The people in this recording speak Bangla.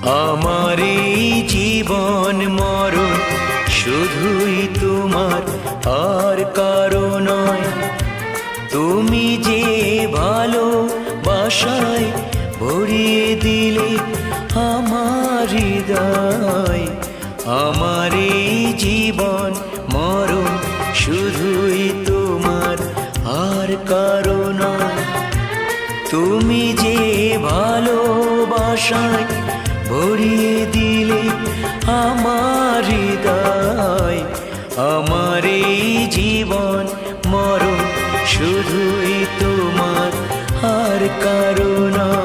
আমার এই জীবন মরণ শুধুই তোমার, আর কারো নয়। তুমি যে ভালোবাসায় ভরিয়ে দিলে আমার হৃদয়। আমার এই জীবন মরণ শুধুই তোমার, আর কারো নয়। তুমি যে ভালোবাসায় ভরিয়ে দিলে আমার হৃদয়। আমার এই জীবন মরণ শুধুই তোমার, আর কারো নয়।